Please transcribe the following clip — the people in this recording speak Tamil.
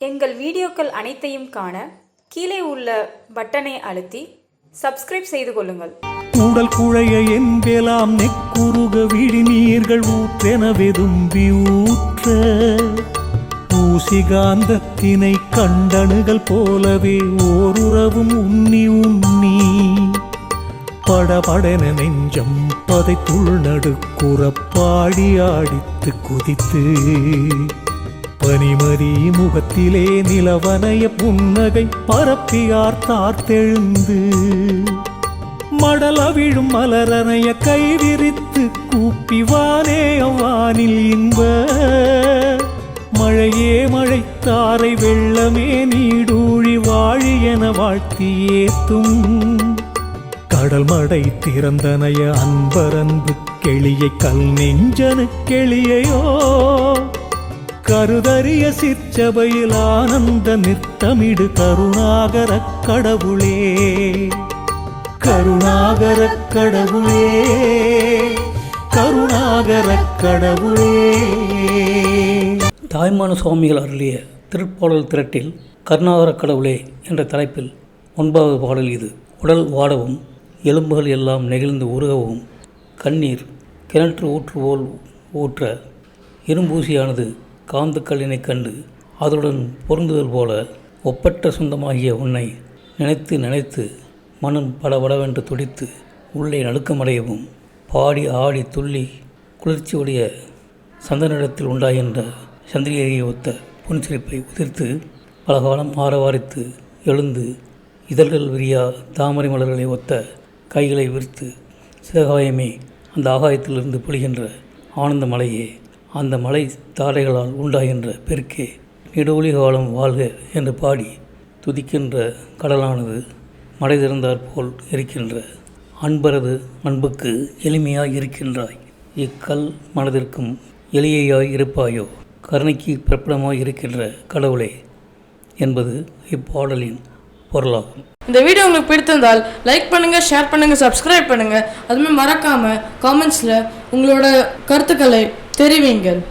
எங்கள் வீடியோக்கள் அனைத்தையும் காண கீழே உள்ள பட்டனை அழுத்தி சப்ஸ்கிரைப் செய்து கொள்ளுங்கள். கூடல் குழைய என்பெலாம் நெக்குருக விழிநீர்கள் ஊற்றென வெதும்பி ஊற்ற ஊசிகாந்தத்தினை கண்டணுகள் போலவே ஓருறவும் உண்ணி உண்ணி படபடென நெஞ்சம் பதைத்துள் நடுக்குறப்பாடி ஆடித்து குதித்து பனிமதி முகத்திலே நிலவனைய புன்னகை பரப்பியார் தார்த்தெழுந்து மடலவிழும் மலரனைய கைவிரித்து கூப்பிவானே அவ்வானில் இன்ப மழையே மழைத்தாரை வெள்ளமே நீடூழி வாழி என வாழ்த்தி ஏத்தும் கடல் மடை திறந்தனைய அன்பரன்பு கெளியை கல் நெஞ்சனு கெளியையோ கருதறிய சிற்சபையில் ஆனந்த நித்தமிடு கருணாகரக் கடவுளே, கருணாகரக் கடவுளே, கருணாகரக் கடவுளே. தாய்மான சுவாமிகள் அருளிய திருப்பாடல் திரட்டில் கருணாகரக் கடவுளே என்ற தலைப்பில் 9வது பாடல் இது. உடல் வாடவும் எலும்புகள் எல்லாம் நெகிழ்ந்து உருகவும் கண்ணீர் கிணற்று ஊற்று போல் ஊற்ற இரும்பூசியானது காந்துக்கல்லினை கண்டு அதனுடன் பொருந்துதல் போல ஒப்பற்ற சொந்தமாகிய உன்னை நினைத்து நினைத்து மனம் படபடவென்று துடித்து உள்ளே நடுக்கமடையவும் பாடி ஆடி துள்ளி குளிர்ச்சியுடைய சந்தனிடத்தில் உண்டாகின்ற சந்திரிகையை ஒத்த புன்சிரிப்பை உதிர்த்து பலகாலம் ஆரவாரித்து எழுந்து இதழ்கள் விரியா தாமரை மலர்களை ஒத்த கைகளை விரித்து சிவகாயமே அந்த ஆகாயத்திலிருந்து பொழிகின்ற ஆனந்த மலையே, அந்த மலை தாரைகளால் உண்டாகின்ற பெருக்கே, நெடுவொலி காலம் வாழ்க என்று பாடி துதிக்கின்ற கடலானது மடை திறந்தாற் போல் இருக்கின்ற அன்பரது அன்புக்கு எளிமையாய் இருக்கின்றாய். இக்கல் மனதிற்கும் எளியாய் இருப்பாயோ, கருணைக்கு பிறப்பிடமாய் இருக்கின்ற கடவுளே என்பது இப்பாடலின் பொருளாகும். இந்த வீடியோ உங்களுக்கு பிடித்திருந்தால் லைக் பண்ணுங்க, ஷேர் பண்ணுங்க, சப்ஸ்கிரைப் பண்ணுங்க. அதுமே மறக்காம காமெண்ட்ஸ்ல உங்களோட கருத்துக்களை தெரிவிங்க.